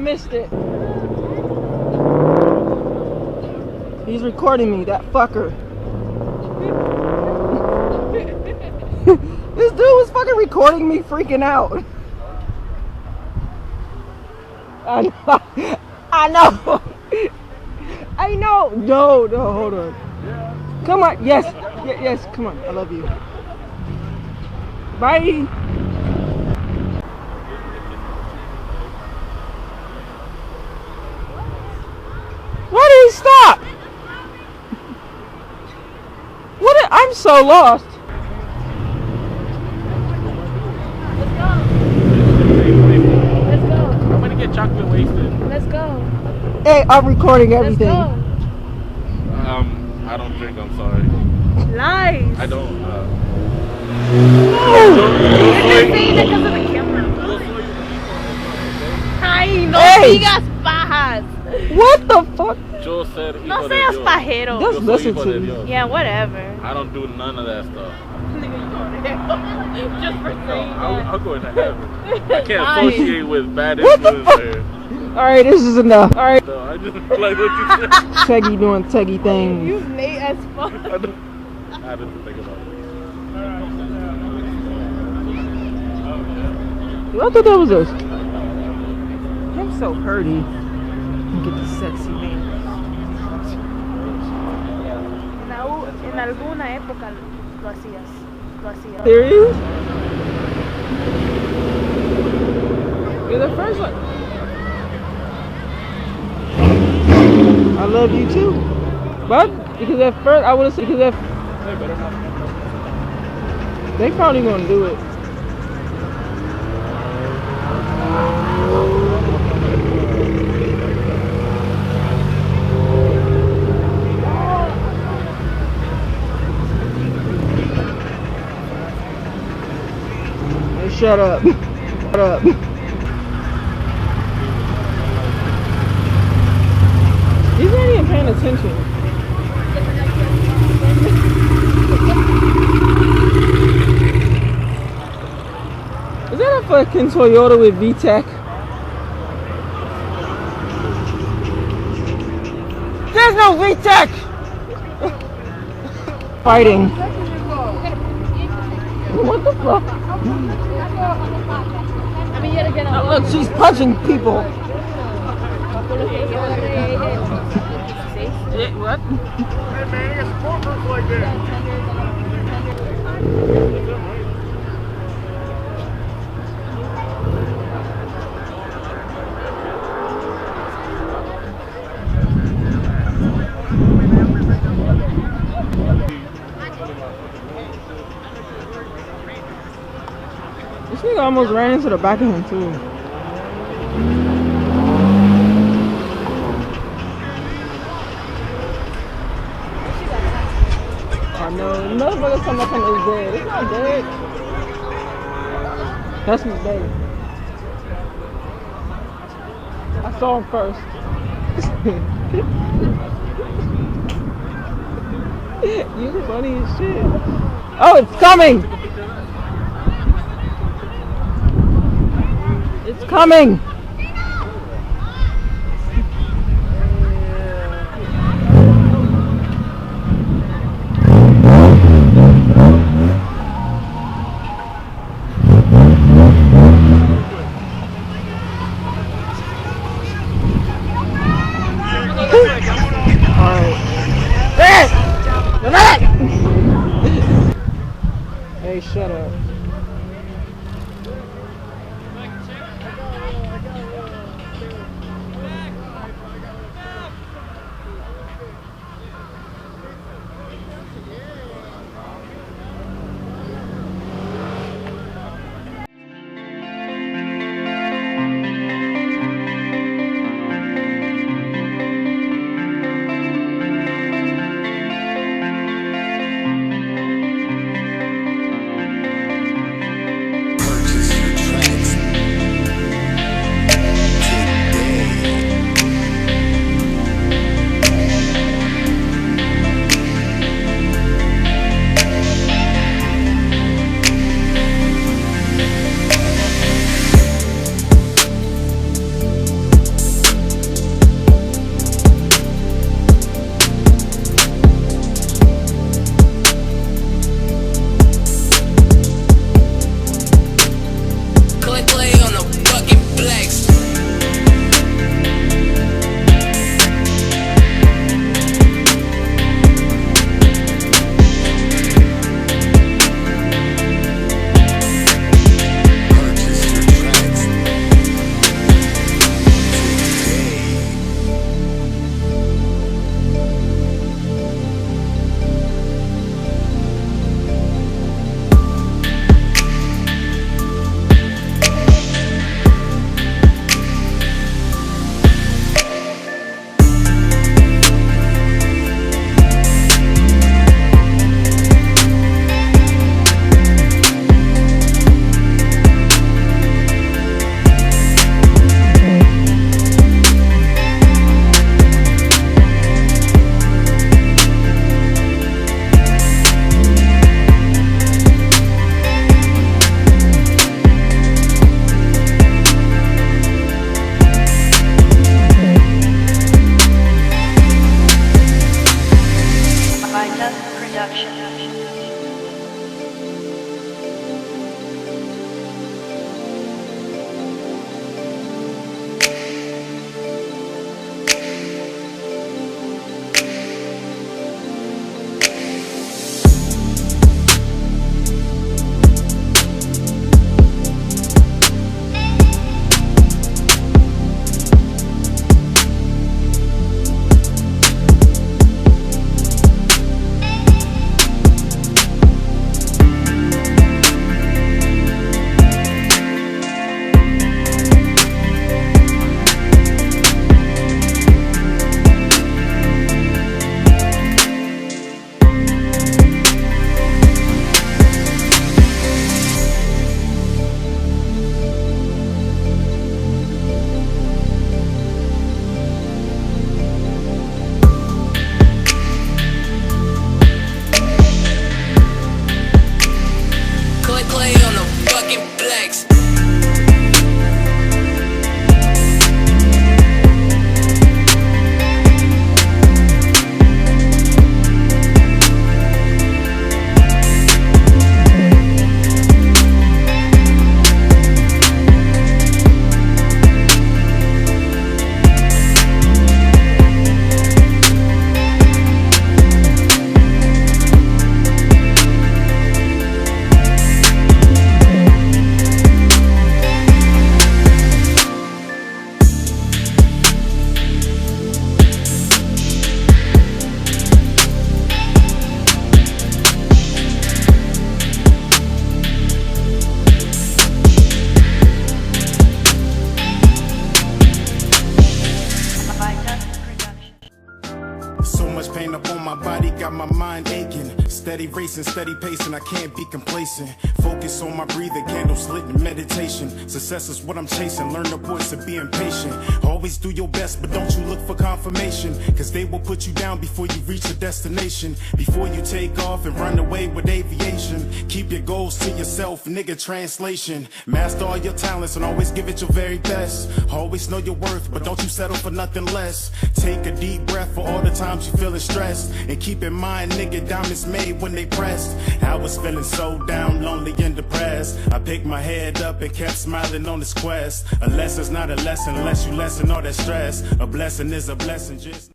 missed it. He's recording me, that fucker. This dude was fucking recording me freaking out. I know. I know. No, hold on. Come on. Yes. Yes, come on. I love you. Bye. Why did he stop? I'm so lost. Let's go. I'm gonna get chocolate wasted. Let's go. Hey, I'm recording everything. Let's go. I don't drink, I'm sorry. Lies. I don't. You're saying that because of the camera. Ay, no digas pajas. What the fuck? Joe said No seas pajero. Just listen to me. Yeah, whatever. I don't do none of that stuff. Just for saying I'll go into heaven. I can't associate with bad influence there. Alright, this is enough. Alright. No, I just like what you said. Teggy doing Teggy things. You late as fuck. I had to think about it. I thought that was us. I'm so hurty. Get the sexy man. En alguna época lo hacías. There he is. You're the first one. I love you too. But because at first I would have said they better not. They probably gonna do it. Shut up. Shut up. He's not even paying attention. Is that a fucking Toyota with VTEC? There's no VTEC! Fighting. What the fuck? Oh, look, she's punching people. What? Hey man, you got support groups like that. This nigga almost ran into the back of him too. I know, the motherfucker come up and is dead. It's not dead. That's his baby. I saw him first. You funny as shit. Oh, it's coming! It's coming! Hey, shut up. run up on my body, got my mind aching. Steady racing, steady pacing, I can't be complacent. Focus on my breathing, candles lit in meditation. Success is what I'm chasing, learn the voice of being patient. Always do your best, but don't you look for confirmation, cause they will put you down before you reach a destination. Before you take off and run away with aviation, keep your goals to yourself, nigga, translation. Master all your talents and always give it your very best. Always know your worth, but don't you settle for nothing less. Take a deep breath for all the times you feeling stressed, and keep in mind, nigga, diamonds made when they pressed. I was feeling so down, lonely and depressed. I picked my head up and kept smiling on this quest. A lesson's not a lesson unless you lessen all that stress. A blessing is a blessing, just